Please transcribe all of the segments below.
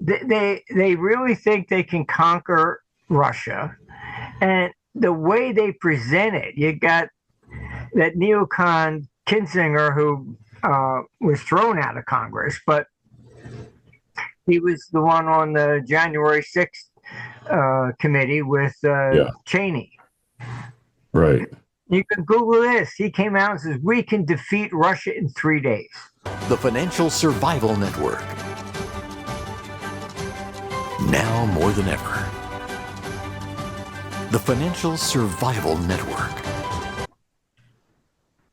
they really think they can conquer Russia, and the way they present it, you got that neocon Kinzinger who was thrown out of Congress, but he was the one on the January 6th committee with Cheney. Right. You can Google this. He came out and says, we can defeat Russia in 3 days. The Financial Survival Network. Now more than ever. The Financial Survival Network.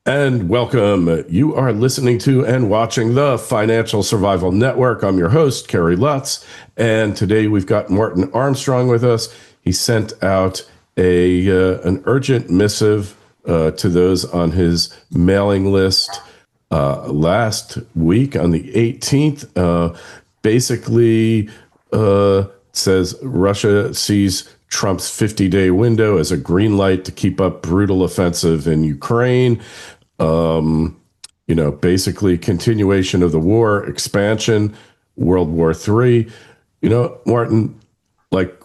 And welcome. You are listening to and watching the Financial Survival Network. I'm your host, Kerry Lutz, and today we've got Martin Armstrong with us. He sent out an urgent missive to those on his mailing list last week on the 18th. Basically says Russia sees Trump's 50-day window as a green light to keep up brutal offensive in Ukraine. Basically continuation of the war, expansion, World War III. Martin, like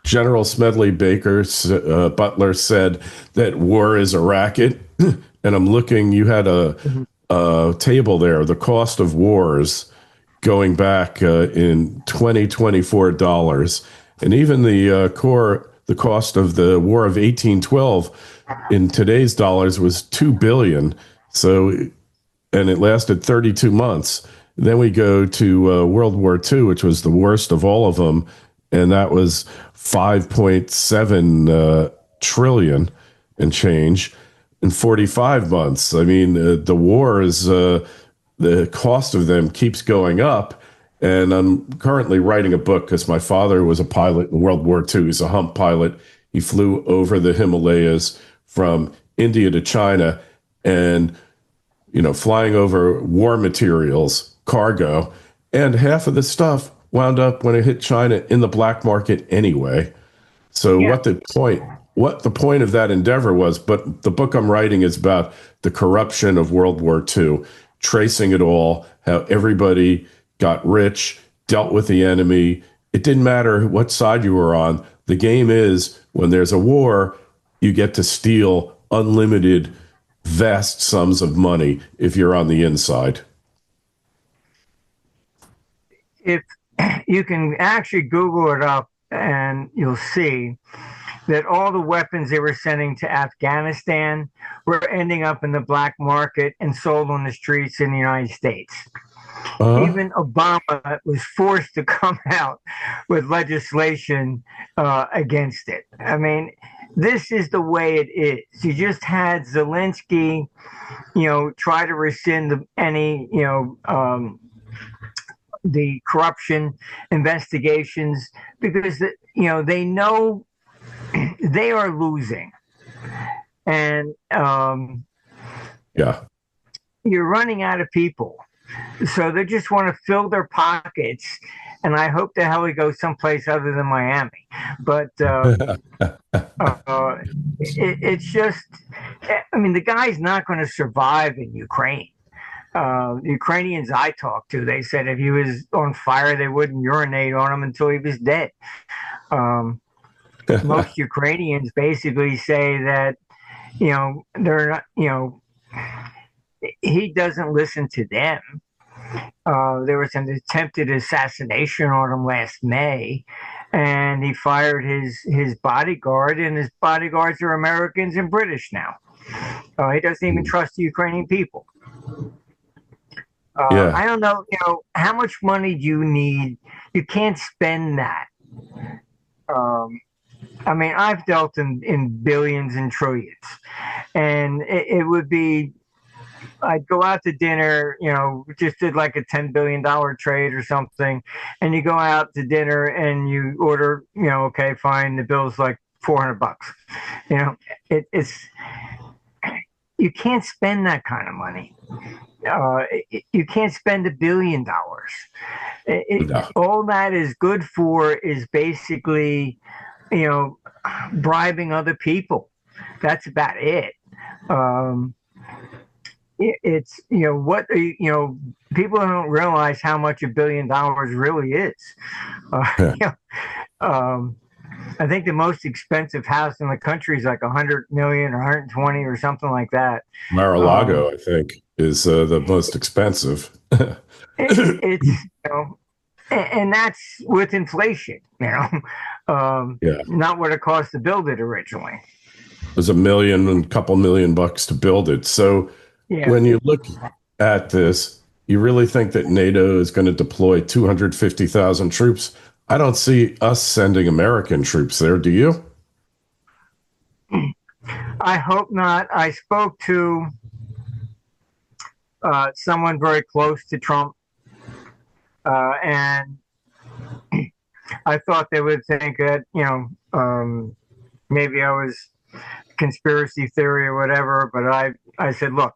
General Smedley Butler said that war is a racket. And I'm looking, you had a table there, the cost of wars going back in 2024 dollars. And even the cost of the War of 1812 in today's dollars was $2 billion. So, and it lasted 32 months. Then we go to World War II, which was the worst of all of them. And that was 5.7 trillion and change in 45 months. I mean, the wars, the cost of them keeps going up. And I'm currently writing a book because my father was a pilot in World War II. He's a hump pilot. He flew over the Himalayas from India to China and, flying over war materials, cargo, and half of the stuff wound up when it hit China in the black market anyway. So what the point of that endeavor was, but the book I'm writing is about the corruption of World War II, tracing it all, how everybody got rich, dealt with the enemy. It didn't matter what side you were on. The game is when there's a war, you get to steal unlimited, vast sums of money if you're on the inside. If you can actually Google it up and you'll see that all the weapons they were sending to Afghanistan were ending up in the black market and sold on the streets in the United States. Even Obama was forced to come out with legislation against it. I mean, this is the way it is. You just had Zelensky, try to rescind the corruption investigations because they know they are losing, and you're running out of people. So they just want to fill their pockets, and I hope the hell he goes someplace other than Miami. But it's just, the guy's not going to survive in Ukraine. The Ukrainians I talked to, they said if he was on fire, they wouldn't urinate on him until he was dead. Most Ukrainians basically say that, they're not, he doesn't listen to them. There was an attempted assassination on him last May, and he fired his bodyguard, and his bodyguards are Americans and British now. He doesn't even trust the Ukrainian people. I don't know, how much money do you need? You can't spend that. I've dealt in billions and trillions, and it would be, I'd go out to dinner, just did like a $10 billion trade or something, and you go out to dinner and you order, okay, fine, the bill's like $400. It's you can't spend that kind of money. You can't spend $1 billion. All that is good for is basically, bribing other people. That's about it. it's people don't realize how much $1 billion really is. Yeah. You know, I think the most expensive house in the country is like 100 million or 120 or something like that. Mar-a-Lago, I think, is the most expensive. It's and that's with inflation, Yeah, not what it cost to build it originally. it was $1 million and a couple $1 million to build it. So Yeah. when you look at this, you really think that NATO is going to deploy 250,000 troops? I don't see us sending American troops there. Do you? I hope not. I spoke to someone very close to Trump, and I thought they would think that, maybe I was conspiracy theory or whatever, but I said, look,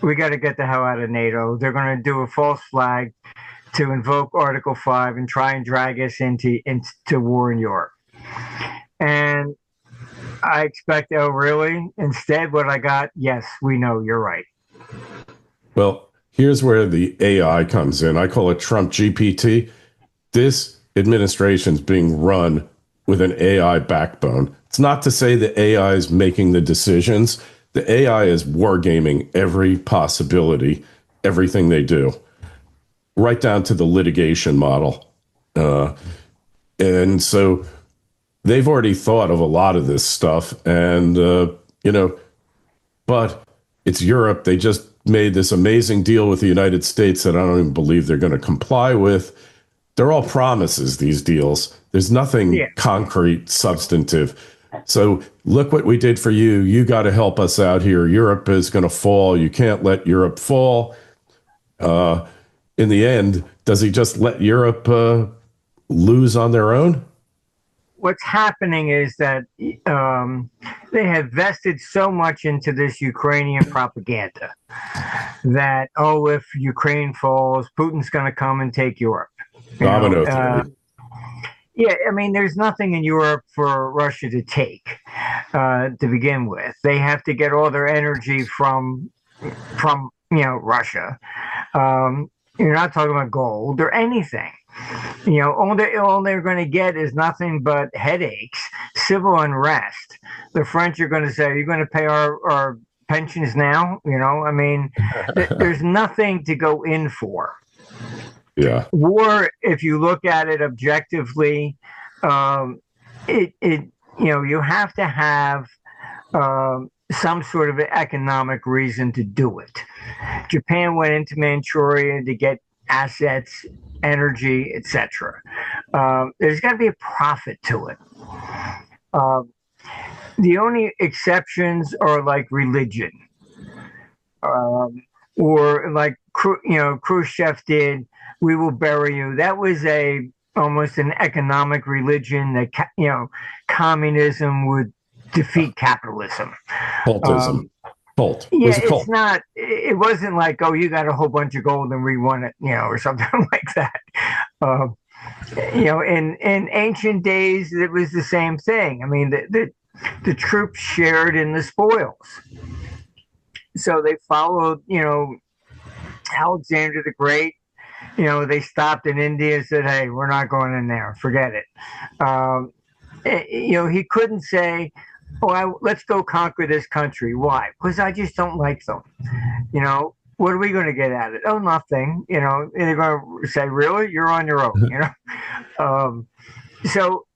we got to get the hell out of NATO. They're going to do a false flag to invoke Article 5 and try and drag us into war in Europe. And I expect, oh, really? Instead, what I got, yes, we know, you're right. Well, here's where the AI comes in. I call it Trump GPT. This administration's being run with an AI backbone. It's not to say the AI is making the decisions. The AI is wargaming every possibility, everything they do, right down to the litigation model. And so they've already thought of a lot of this stuff. And, but it's Europe. They just made this amazing deal with the United States that I don't even believe they're going to comply with. They're all promises, these deals. There's nothing concrete, substantive. So look what we did for you. You got to help us out here. Europe is going to fall. You can't let Europe fall. In the end, does he just let Europe lose on their own? What's happening is that they have vested so much into this Ukrainian propaganda that, if Ukraine falls, Putin's going to come and take Europe. Domino theory. Yeah, I mean, there's nothing in Europe for Russia to take to begin with. They have to get all their energy from Russia. You're not talking about gold or anything. All they're going to get is nothing but headaches, civil unrest. The French are going to say, "You're going to pay our pensions now." I mean, there's nothing to go in for. Yeah. War, if you look at it objectively, you have to have some sort of economic reason to do it. Japan went into Manchuria to get assets, energy, etc. There's got to be a profit to it. The only exceptions are like religion, or like Khrushchev did. We will bury you. That was almost an economic religion that communism would defeat capitalism. Cultism. Cult. Yeah, It was a cult. it's not. It wasn't like, you got a whole bunch of gold and we won it, or something like that. In ancient days, it was the same thing. I mean, the troops shared in the spoils, so they followed, Alexander the Great. They stopped in India and said, "Hey, we're not going in there. Forget it." He couldn't say, let's go conquer this country. Why? Because I just don't like them. What are we going to get at it? Oh, nothing. They're going to say, really? You're on your own, So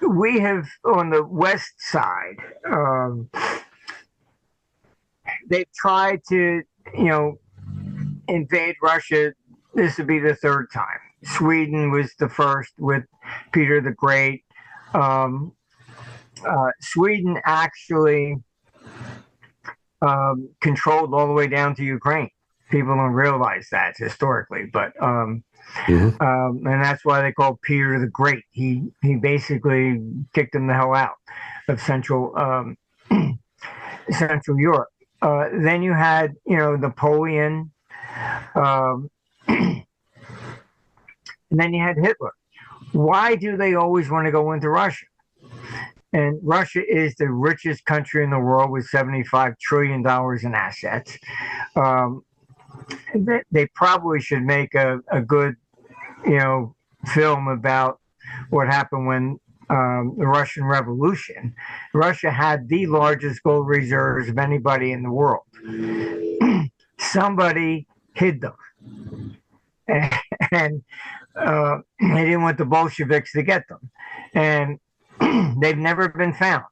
we have, on the West side, they've tried to, invade Russia. This would be the third time. Sweden was the first with Peter the Great. Sweden actually controlled all the way down to Ukraine. People don't realize that historically, but and that's why they call Peter the Great. He basically kicked them the hell out of Central Europe. Then you had Napoleon, and then you had Hitler. Why do they always want to go into Russia? And Russia is the richest country in the world with $75 trillion in assets. They probably should make a good, film about what happened when the Russian Revolution. Russia had the largest gold reserves of anybody in the world. Somebody hid them. And they didn't want the Bolsheviks to get them. And they've never been found.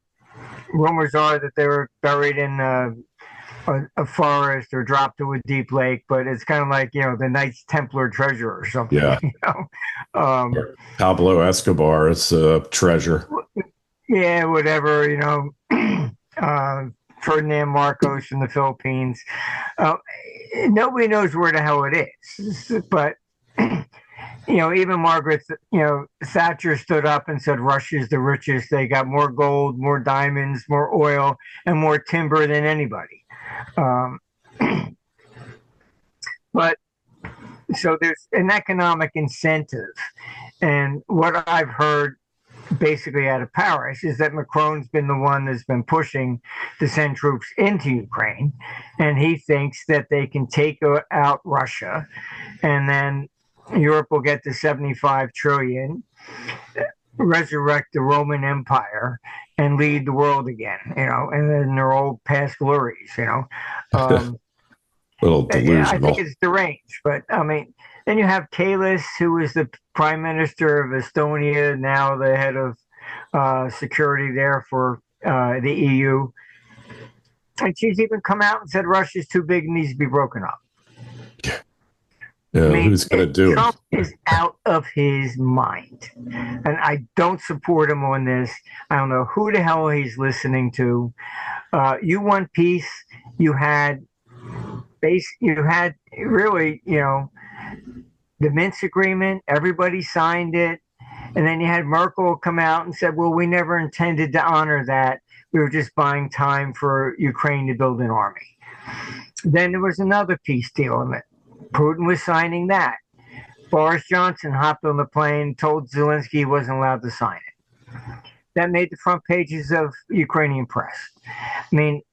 Rumors are that they were buried in a forest or dropped to a deep lake, but it's kind of like, the Knights Templar treasure or something. Yeah. Pablo Escobar's treasure. Yeah, whatever, Ferdinand Marcos in the Philippines. Nobody knows where the hell it is. But, even Margaret, Thatcher stood up and said Russia's the richest. They got more gold, more diamonds, more oil, and more timber than anybody. But so there's an economic incentive. And what I've heard basically out of Paris is that Macron's been the one that's been pushing to send troops into Ukraine. And he thinks that they can take out Russia, and then Europe will get to 75 trillion, resurrect the Roman Empire, and lead the world again, and then their old past glories, Little delusional. I think it's deranged, but then you have Kalis, who was the prime minister of Estonia, now the head of security there for the EU. And she's even come out and said Russia's too big and needs to be broken up. Yeah, who's going to do Trump it? Is out of his mind. And I don't support him on this. I don't know who the hell he's listening to. You want peace. You had really, the Minsk agreement. Everybody signed it. And then you had Merkel come out and said, well, we never intended to honor that. We were just buying time for Ukraine to build an army. Then there was another peace deal in it. Putin was signing that. Boris Johnson hopped on the plane, told Zelensky he wasn't allowed to sign it. That made the front pages of Ukrainian press.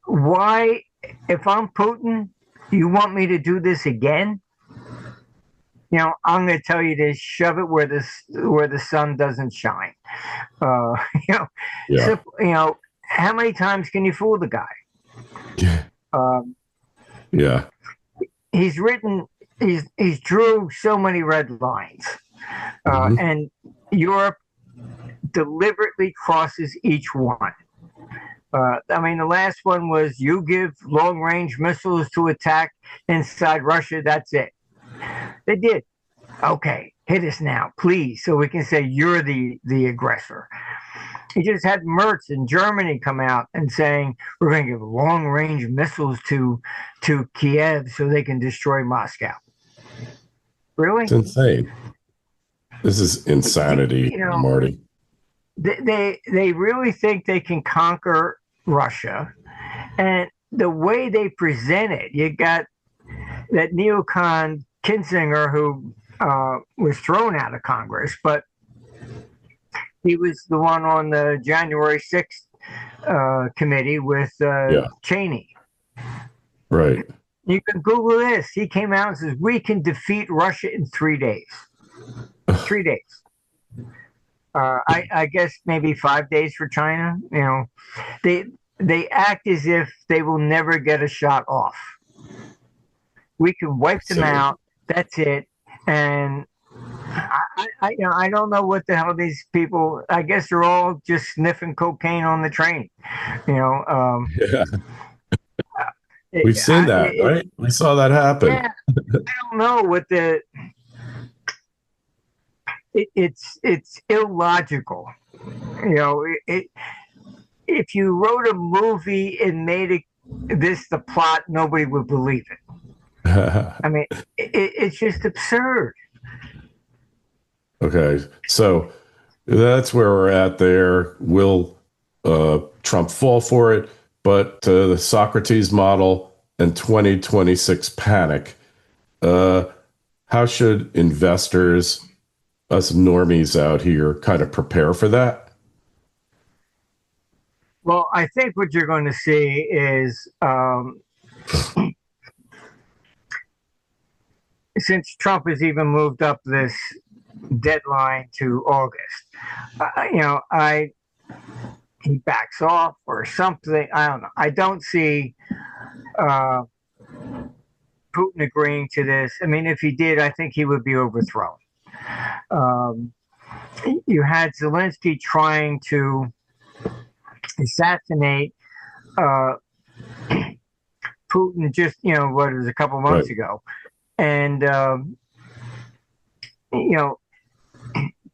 Why, if I'm Putin, you want me to do this again? I'm going to tell you to shove it where the sun doesn't shine. Yeah. So, how many times can you fool the guy? Yeah. He's drew so many red lines, and Europe deliberately crosses each one. The last one was you give long-range missiles to attack inside Russia. That's it. They did. Okay, hit us now, please, so we can say you're the aggressor. He just had Merz in Germany come out and saying we're going to give long-range missiles to Kiev so they can destroy Moscow. Really? It's insane. This is insanity, Marty. They really think they can conquer Russia, and the way they present it, you got that neocon Kinzinger who was thrown out of Congress, but he was the one on the January 6th committee with Cheney. Right. You can Google this. He came out and says, we can defeat Russia in 3 days. 3 days. I guess maybe 5 days for China. They act as if they will never get a shot off. We can wipe them out. That's it. And I don't know what the hell these people. I guess they're all just sniffing cocaine on the train. Yeah. We've seen that, right? We saw that happen. Yeah, I don't know what the. It's illogical. If you wrote a movie and made this the plot, nobody would believe it. It's just absurd. Okay, so that's where we're at there. Will Trump fall for it? But the Socrates model and 2026 panic. How should investors, us normies out here, kind of prepare for that? Well, I think what you're going to see is since Trump has even moved up this deadline to August, he backs off or something. I don't know. I don't see Putin agreeing to this. I mean, if he did, I think he would be overthrown. You had Zelensky trying to assassinate Putin just, what it was a couple months ago. And,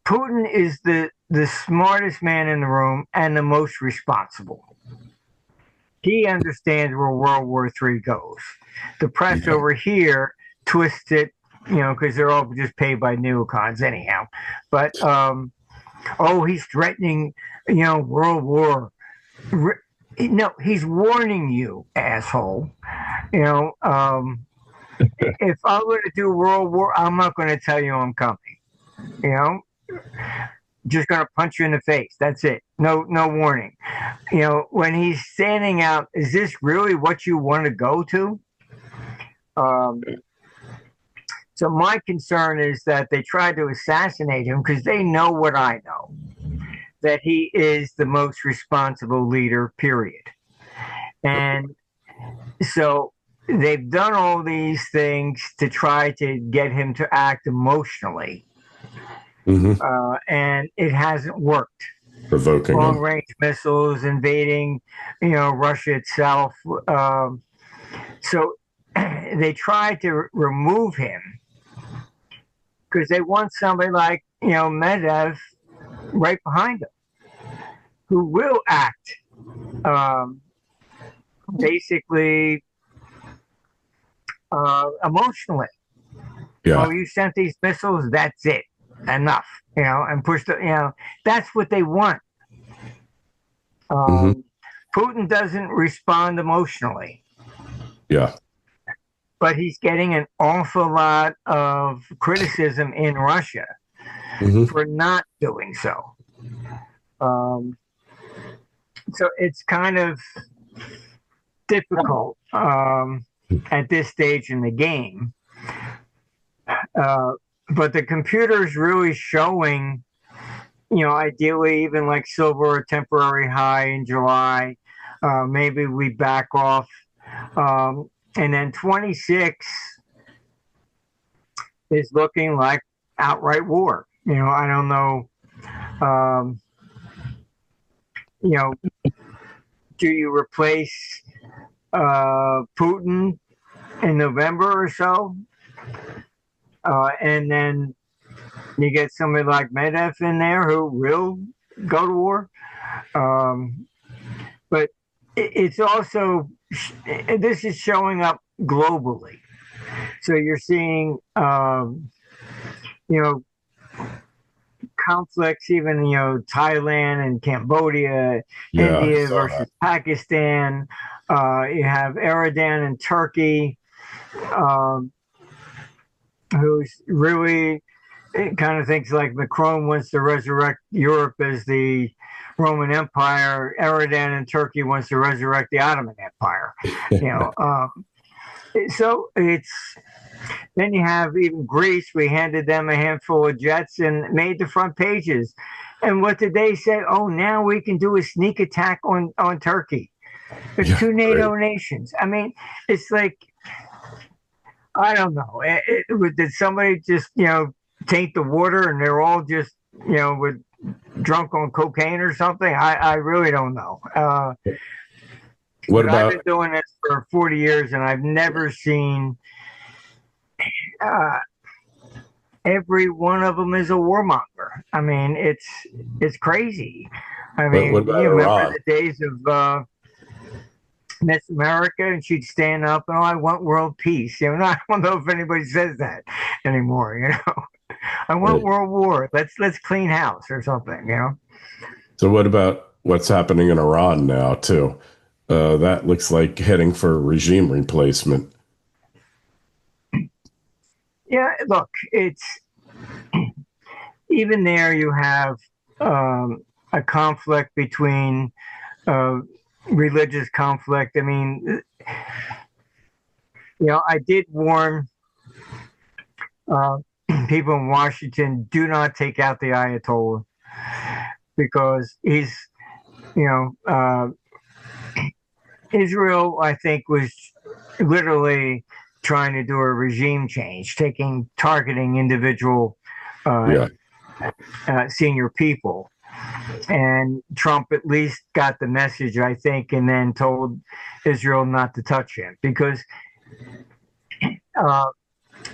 Putin is the smartest man in the room and the most responsible. He understands where World War III goes. The press over here twists it, because they're all just paid by neocons anyhow. But, he's threatening, World War. No, he's warning you, asshole. If I were to do World War, I'm not going to tell you I'm coming. Just going to punch you in the face. That's it. No warning. When he's standing out, is this really what you want to go to? So my concern is that they tried to assassinate him because they know what I know, that he is the most responsible leader, period. And so they've done all these things to try to get him to act emotionally. And it hasn't worked. Provoking long-range missiles, invading, Russia itself. So they tried to remove him because they want somebody like, Medvedev right behind him who will act basically emotionally. Yeah. Oh, you sent these missiles, that's it. Enough, and push the, that's what they want. Putin doesn't respond emotionally. Yeah. But he's getting an awful lot of criticism in Russia for not doing so. So it's kind of difficult at this stage in the game. But the computer's really showing, ideally even like silver, a temporary high in July. Maybe we back off. And then 26 is looking like outright war. I don't know. Do you replace Putin in November or so? And then you get somebody like Medvedev in there who will go to war. But it's also, this is showing up globally. So you're seeing, conflicts, even, Thailand and Cambodia, India versus Pakistan. You have Erdogan in Turkey. Who's really kind of thinks like Macron wants to resurrect Europe as the Roman Empire. Erdogan in Turkey wants to resurrect the Ottoman Empire. So it's, then you have even Greece. We handed them a handful of jets and made the front pages. And what did they say? Oh, now we can do a sneak attack on Turkey. There's two NATO nations. I mean, it's like, I don't know. Did somebody just, taint the water and they're all just, with drunk on cocaine or something? I really don't know. What about? I've been doing this for 40 years and I've never seen every one of them is a warmonger. I mean, it's crazy. I mean, what about you remember Iran? the days of Miss America, and she'd stand up and, I want world peace. I don't know if anybody says that anymore. I want world war. Let's clean house or something. So what about what's happening in Iran now too? That looks like heading for regime replacement. Yeah, look, it's even there. You have a conflict between religious conflict. I mean, I did warn people in Washington, do not take out the Ayatollah, because he's, Israel, I think, was literally trying to do a regime change, targeting individual senior people. And Trump at least got the message, I think, and then told Israel not to touch him, because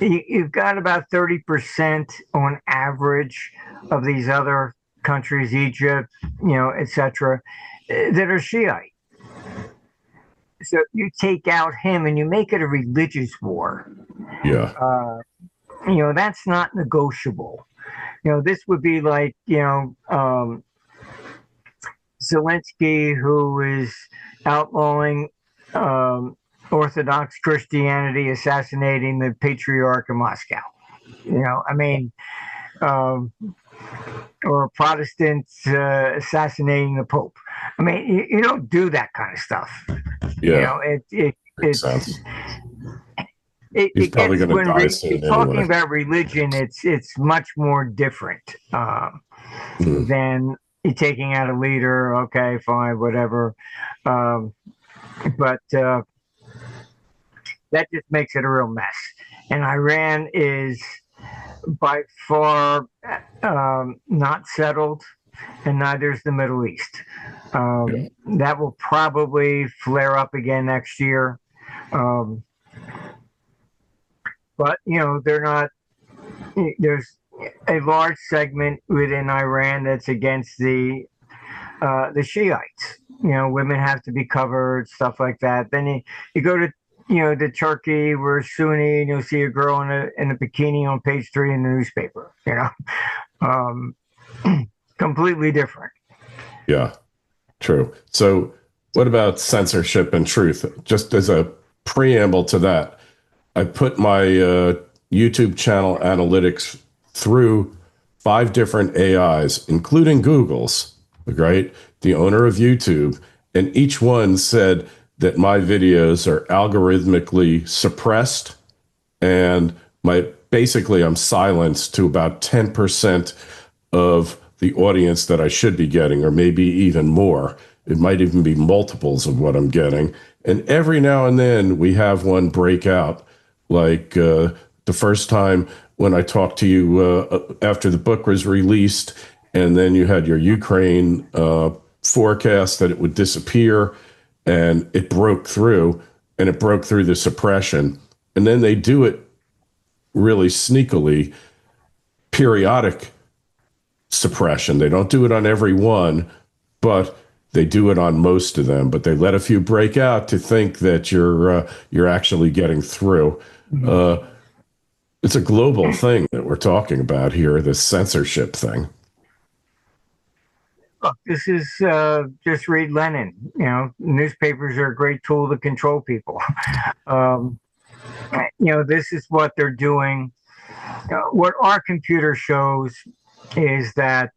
you've got about 30% on average of these other countries, Egypt, etc., that are Shiite. So you take out him and you make it a religious war. Yeah. That's not negotiable. This would be like, Zelensky, who is outlawing Orthodox Christianity, assassinating the Patriarch of Moscow. Or Protestants assassinating the Pope. I mean, you don't do that kind of stuff. Yeah. He's probably going to die soon anyway. Talking about religion, it's much more different than taking out a leader. Okay, fine, whatever. But that just makes it a real mess. And Iran is by far not settled, and neither is the Middle East. That will probably flare up again next year. But, they're not, there's a large segment within Iran that's against the Shiites. Women have to be covered, stuff like that. Then you go to, to Turkey, where Sunni, and you'll see a girl in a bikini on page 3 in the newspaper, completely different. Yeah, true. So what about censorship and truth? Just as a preamble to that, I put my YouTube channel analytics through 5 different AIs, including Google's, right? The owner of YouTube, and each one said that my videos are algorithmically suppressed, and I'm silenced to about 10% of the audience that I should be getting, or maybe even more. It might even be multiples of what I'm getting. And every now and then we have one break out, like the first time when I talked to you after the book was released, and then you had your Ukraine forecast that it would disappear, and it broke through, and it broke through the suppression. And then they do it really sneakily, periodic suppression. They don't do it on every one, but they do it on most of them. But they let a few break out to think that you're actually getting through. It's a global thing that we're talking about here, this censorship thing. Look, this is just read Lenin. Newspapers are a great tool to control people. This is what they're doing. What our computer shows is that,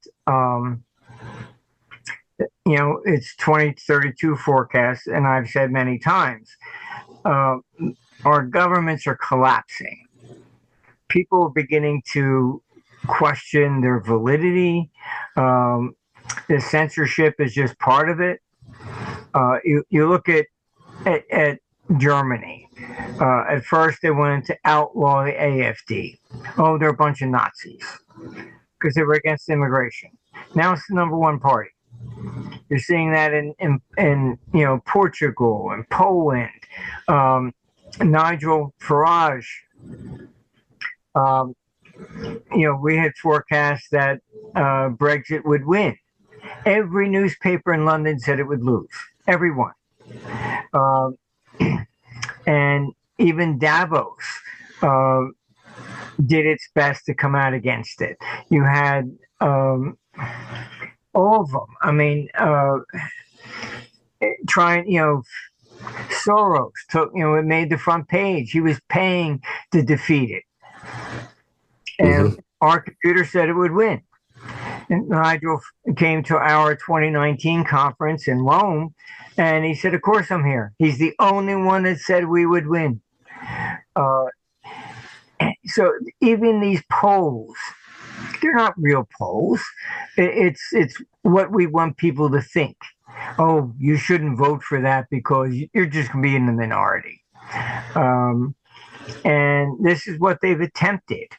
it's 2032 forecast, and I've said many times, our governments are collapsing. People are beginning to question their validity. The censorship is just part of it. You look at Germany. At first, they wanted to outlaw the AfD. Oh, they're a bunch of Nazis because they were against immigration. Now it's the number one party. You're seeing that in Portugal and Poland. Nigel Farage. We had forecast that Brexit would win. Every newspaper in London said it would lose. Everyone. And even Davos did its best to come out against it. You had all of them. I mean, Soros took, it made the front page. He was paying to defeat it. And our computer said it would win. And Nigel came to our 2019 conference in Rome, and he said, "Of course I'm here." He's the only one that said we would win. Uh, so even these polls, they're not real polls. It's what we want people to think. Oh, you shouldn't vote for that because you're just going to be in the minority. And this is what they've attempted.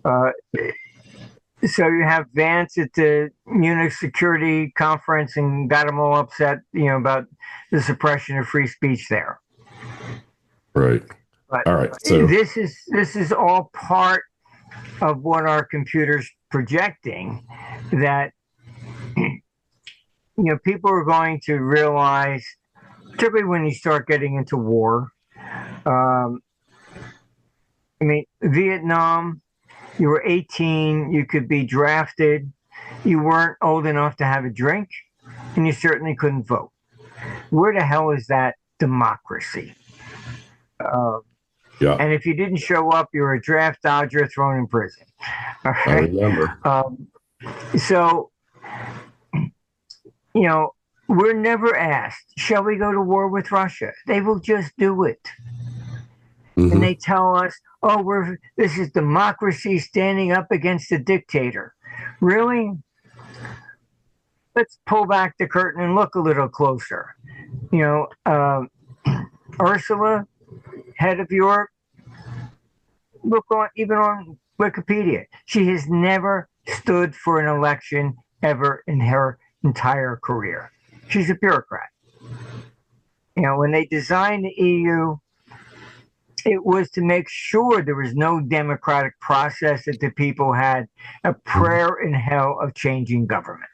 So you have Vance at the Munich Security Conference and got them all upset, about the suppression of free speech there. Right. But all right. So this is all part of what our computer's projecting, that people are going to realize, particularly when you start getting into war. Vietnam, you were 18, you could be drafted, you weren't old enough to have a drink, and you certainly couldn't vote. Where the hell is that democracy? yeah, And if you didn't show up, you were a draft dodger thrown in prison. All right? I remember. So, we're never asked, shall we go to war with Russia? They will just do it. Mm-hmm. And they tell us, oh, this is democracy standing up against a dictator. Really? Let's pull back the curtain and look a little closer. Ursula, head of Europe, look even on Wikipedia. She has never stood for an election ever in her entire career. She's a bureaucrat. When they designed the EU, it was to make sure there was no democratic process, that the people had a prayer in hell of changing government.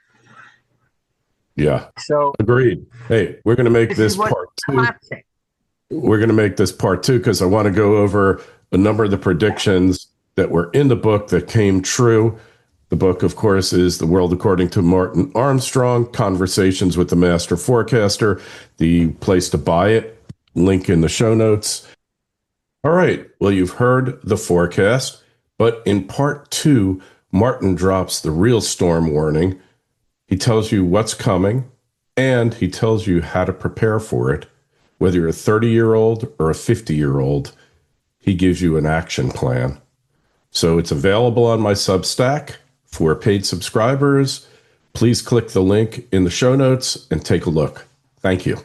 Yeah. So agreed. Hey, we're going to make this part two. We're going to make this part two because I want to go over a number of the predictions that were in the book that came true. The book, of course, is The World According to Martin Armstrong, Conversations with the Master Forecaster. The place to buy it, link in the show notes. All right. Well, you've heard the forecast, but in part two, Martin drops the real storm warning. He tells you what's coming, and he tells you how to prepare for it. Whether you're a 30-year-old or a 50-year-old, he gives you an action plan. So it's available on my Substack for paid subscribers. Please click the link in the show notes and take a look. Thank you.